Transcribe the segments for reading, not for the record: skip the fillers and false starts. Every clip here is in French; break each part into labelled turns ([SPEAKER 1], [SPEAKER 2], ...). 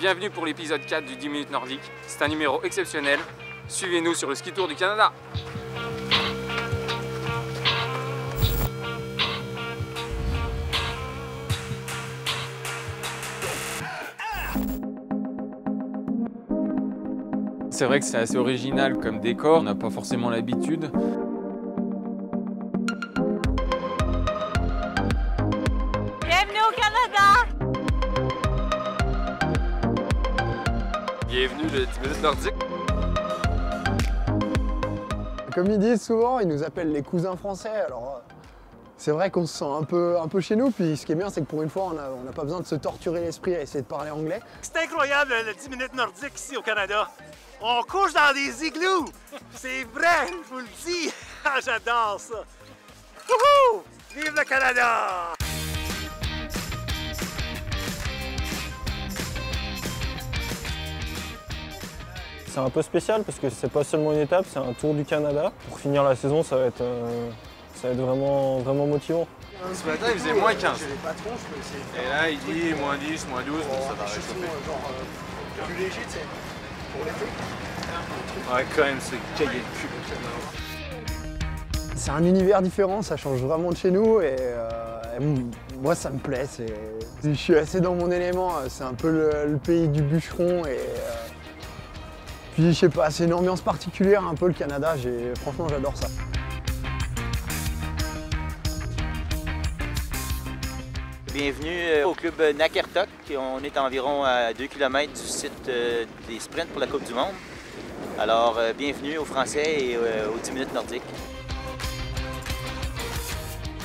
[SPEAKER 1] Bienvenue pour l'épisode 4 du 10 minutes nordique. C'est un numéro exceptionnel. Suivez-nous sur le ski tour du Canada. C'est vrai que c'est assez original comme décor, on n'a pas forcément l'habitude.
[SPEAKER 2] Bienvenue au Canada!
[SPEAKER 1] Bienvenue le 10 minutes nordique.
[SPEAKER 3] Comme ils disent souvent, ils nous appellent les cousins français. Alors c'est vrai qu'on se sent un peu chez nous. Puis ce qui est bien, c'est que pour une fois, on n'a pas besoin de se torturer l'esprit à essayer de parler anglais.
[SPEAKER 4] C'est incroyable le 10 minutes nordique ici au Canada. On couche dans des igloos. C'est vrai, je vous le dis. Ah, j'adore ça. Wouhou! Vive le Canada!
[SPEAKER 5] C'est un peu spécial parce que c'est pas seulement une étape, c'est un tour du Canada. Pour finir la saison, ça va être vraiment motivant.
[SPEAKER 1] Ce matin, il faisait moins 15. Et là, il dit moins 10, moins 12, bon, ça va réchauffer.
[SPEAKER 3] Plus léger, tu sais, pour l'été.
[SPEAKER 1] Ouais, quand même, c'est caillé le cul.
[SPEAKER 3] C'est un univers différent, ça change vraiment de chez nous et moi ça me plaît. Je suis assez dans mon élément, c'est un peu le pays du bûcheron et puis je sais pas, c'est une ambiance particulière un peu le Canada, franchement j'adore ça.
[SPEAKER 6] Bienvenue au club Nakertok. On est environ à 2 km du site des sprints pour la Coupe du Monde. Alors, bienvenue aux Français et aux 10 minutes nordiques.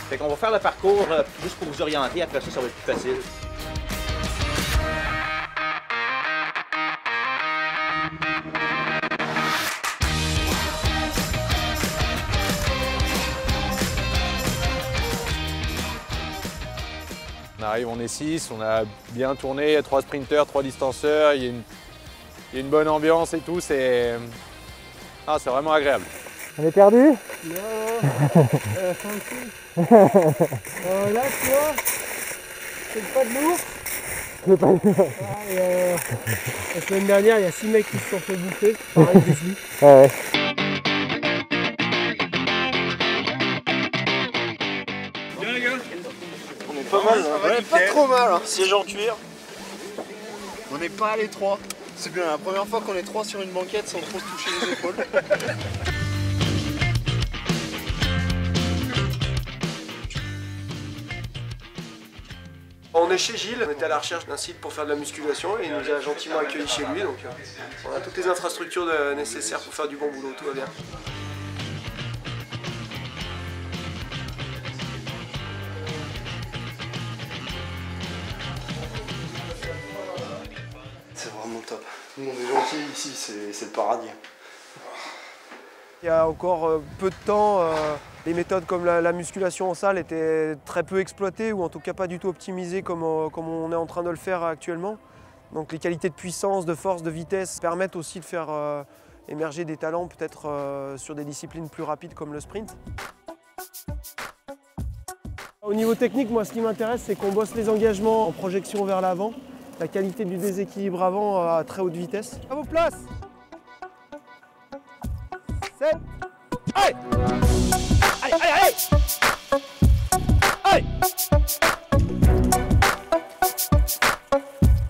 [SPEAKER 6] Fait qu'on va faire le parcours juste pour vous orienter, après ça, ça va être plus facile.
[SPEAKER 7] On arrive, on est 6, on a bien tourné, il y a 3 sprinteurs, 3 distanceurs, il y a une bonne ambiance et tout, c'est vraiment agréable.
[SPEAKER 5] On est perdu?
[SPEAKER 8] Non, là tu vois, c'est pas de lourd.
[SPEAKER 5] C'est pas
[SPEAKER 8] La semaine dernière, il y a 6 mecs qui se sont fait bouffer, pareil que lui.
[SPEAKER 5] ouais.
[SPEAKER 3] On est pas mal, on est pas trop mal. Hein. Siège en cuir. On n'est pas les 3. C'est bien la première fois qu'on est 3 sur une banquette sans trop se toucher les épaules.
[SPEAKER 9] On est chez Gilles, on était à la recherche d'un site pour faire de la musculation et il nous a gentiment accueillis chez lui, donc on a toutes les infrastructures nécessaires pour faire du bon boulot, tout va bien.
[SPEAKER 3] C'est vraiment top. Nous on est gentils ici, c'est le paradis.
[SPEAKER 8] Il y a encore peu de temps, les méthodes comme la musculation en salle étaient très peu exploitées ou en tout cas pas du tout optimisées comme on est en train de le faire actuellement. Donc les qualités de puissance, de force, de vitesse permettent aussi de faire émerger des talents peut-être sur des disciplines plus rapides comme le sprint. Au niveau technique, moi ce qui m'intéresse c'est qu'on bosse les engagements en projection vers l'avant, la qualité du déséquilibre avant à très haute vitesse. À vos places! 7. Allez! Allez, allez, allez! Allez!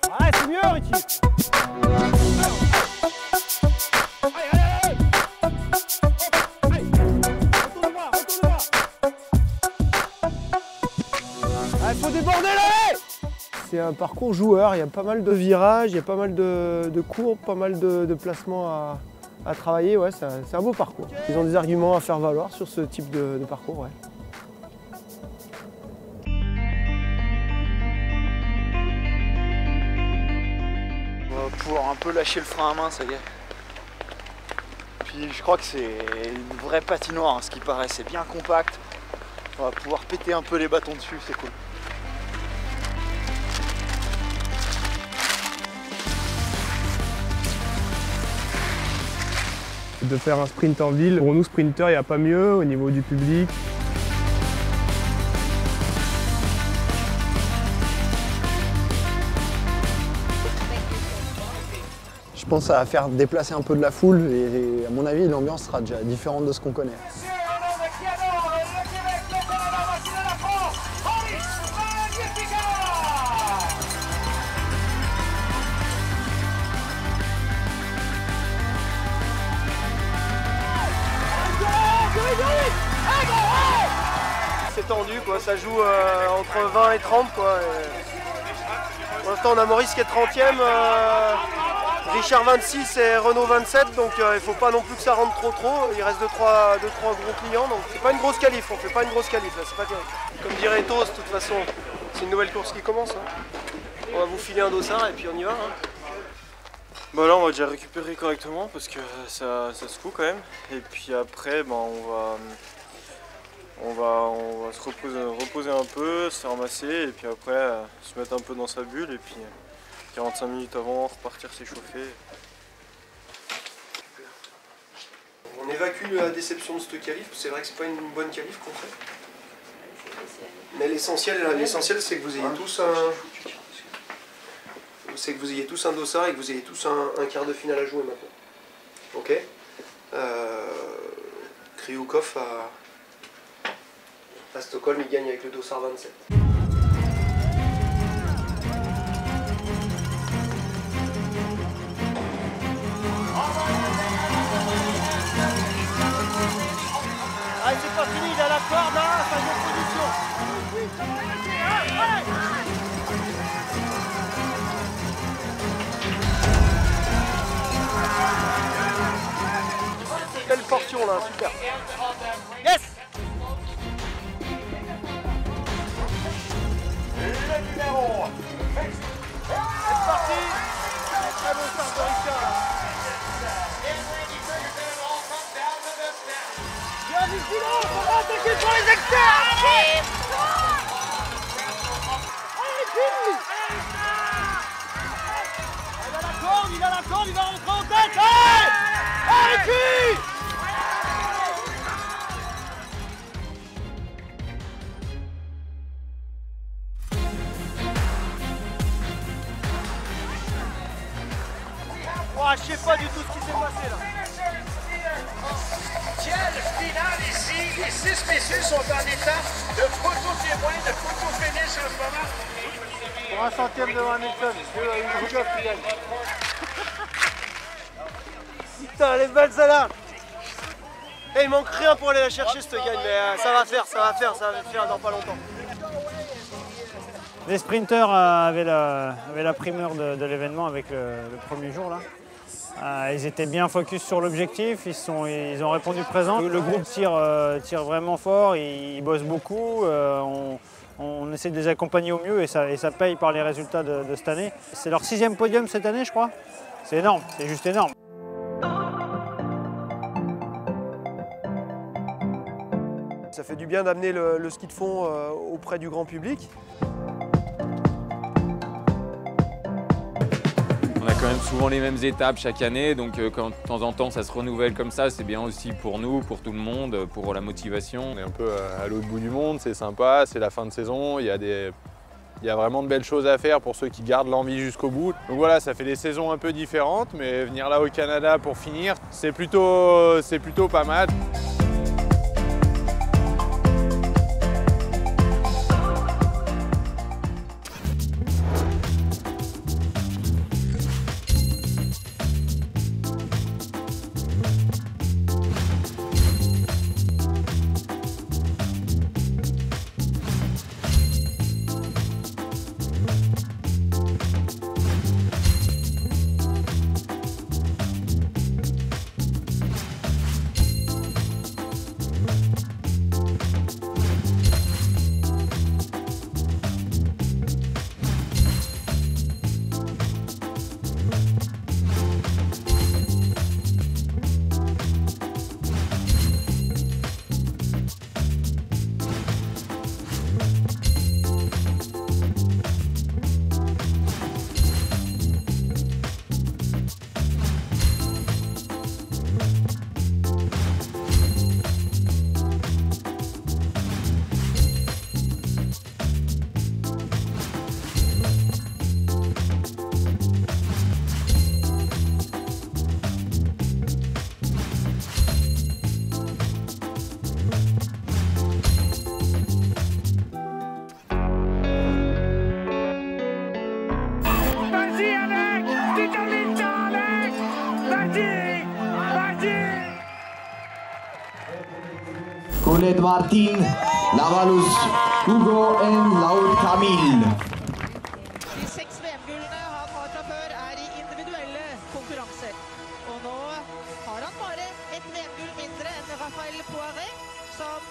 [SPEAKER 8] Ouais, c'est mieux, Richie! Allez, allez, allez! Allez! Retourne de bras, retourne de bras! Allez, faut déborder, là! C'est un parcours joueur, il y a pas mal de virages, il y a pas mal de courbes, pas mal de placements à travailler, ouais, c'est un beau parcours. Ils ont des arguments à faire valoir sur ce type de parcours, ouais.
[SPEAKER 3] On va pouvoir un peu lâcher le frein à main, ça y est. Puis je crois que c'est une vraie patinoire, hein, ce qui paraît, c'est bien compact. On va pouvoir péter un peu les bâtons dessus, c'est cool.
[SPEAKER 8] De faire un sprint en ville. Pour nous, sprinteurs, il n'y a pas mieux au niveau du public.
[SPEAKER 3] pense que ça va faire déplacer un peu de la foule et à mon avis l'ambiance sera déjà différente de ce qu'on connaît.
[SPEAKER 8] C'est tendu quoi, ça joue entre 20 et 30 quoi. Pour l'instant on a Maurice qui est 30e, Richard 26 et Renaud 27, donc il ne faut pas non plus que ça rentre trop. Il reste 2-3 gros clients, donc c'est pas une grosse qualif, on fait pas une grosse qualif là, c'est pas terrible. Comme dirait Tos, de toute façon, c'est une nouvelle course qui commence. Hein. On va vous filer un dossard et puis on y va. Hein.
[SPEAKER 5] Bah là on va déjà récupérer correctement parce que ça secoue quand même. Et puis après on va se reposer un peu, se faire masser et puis après se mettre un peu dans sa bulle et puis 45 minutes avant repartir s'échauffer.
[SPEAKER 9] On évacue la déception de cette qualif, c'est vrai que c'est pas une bonne qualif qu'on fait. Mais l'essentiel c'est que vous ayez tous un dossard et que vous ayez tous un quart de finale à jouer maintenant. Ok. Kriukov à Stockholm, il gagne avec le dossard 27.
[SPEAKER 8] Allez, c'est pas fini, il a la corde, hein, ça y est, position. Belle portion là, super. Yes! Le numéro. C'est parti. Très beau start de Richard. Bien vigilance, on va attaquer sur les externes. Il a la corde, il va rentrer en tête. Allez, je sais pas du tout ce qui s'est passé là.
[SPEAKER 4] Tiens, le final ici, les 6 messieurs sont en état de photo témoin, de photo finish en ce moment.
[SPEAKER 8] Pour un centième devant Hamilton, une Rudolph qui gagne. Putain, elle est belle celle-là. Et il manque rien pour aller la chercher cette gagne, mais ça va faire dans pas longtemps.
[SPEAKER 10] Les sprinters avaient la primeur de l'événement avec le premier jour là. Ils étaient bien focus sur l'objectif, ils ont répondu présent. Le groupe tire vraiment fort, ils bossent beaucoup, on essaie de les accompagner au mieux et ça paye par les résultats de cette année. C'est leur 6e podium cette année je crois. C'est énorme, c'est juste énorme.
[SPEAKER 8] Ça fait du bien d'amener le ski de fond auprès du grand public.
[SPEAKER 11] On a quand même souvent les mêmes étapes chaque année, donc quand de temps en temps ça se renouvelle comme ça, c'est bien aussi pour nous, pour tout le monde, pour la motivation.
[SPEAKER 7] On est un peu à l'autre bout du monde, c'est sympa, c'est la fin de saison, il y a vraiment de belles choses à faire pour ceux qui gardent l'envie jusqu'au bout. Donc voilà, ça fait des saisons un peu différentes, mais venir là au Canada pour finir, c'est plutôt pas mal.
[SPEAKER 4] Magic! Magic!
[SPEAKER 12] Colette Martin, Lavalus, Hugo and Laud Camille.
[SPEAKER 13] De 6 VM-gullene han har fra før er i individuelle konkurranser. Og nå har han bare et VM-gull mindre enn Raphael Poiré, som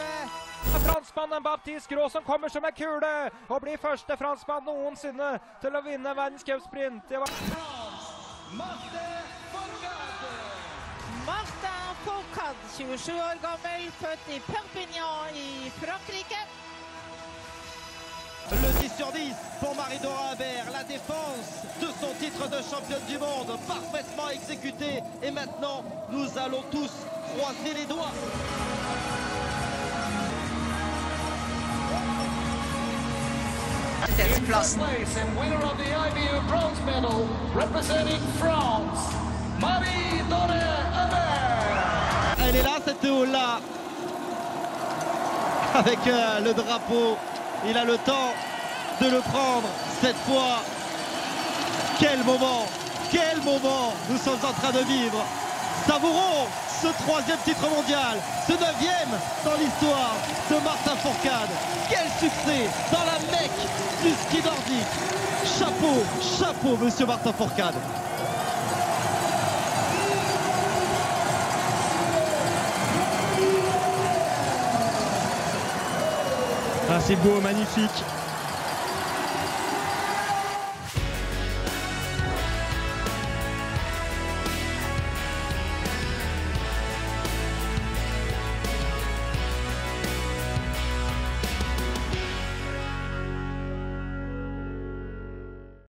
[SPEAKER 14] franskmannen Baptiste Gros som kommer som en kule og blir første franskmann noensinne til å vinne verdenscupsprint.
[SPEAKER 13] Martin Fourcade, 27 år gammel, født i Perpignan i Frankrike.
[SPEAKER 15] Le 10 sur 10 pour Marie-Dora Habert, la défense de son titre de championne du monde, parfaitement exécutée. Et maintenant, nous allons tous croiser les doigts.
[SPEAKER 16] Place and winner of the IBU bronze medal representing France, Marie-Dora Habert.
[SPEAKER 15] Elle est là, cette Théo-là, avec le drapeau. Il a le temps de le prendre cette fois. Quel moment nous sommes en train de vivre. Savourons ce 3e titre mondial, ce 9e dans l'histoire de Martin Fourcade. Quel succès dans la Mecque du ski nordique. Chapeau, chapeau, monsieur Martin Fourcade.
[SPEAKER 17] Ah, c'est beau, magnifique.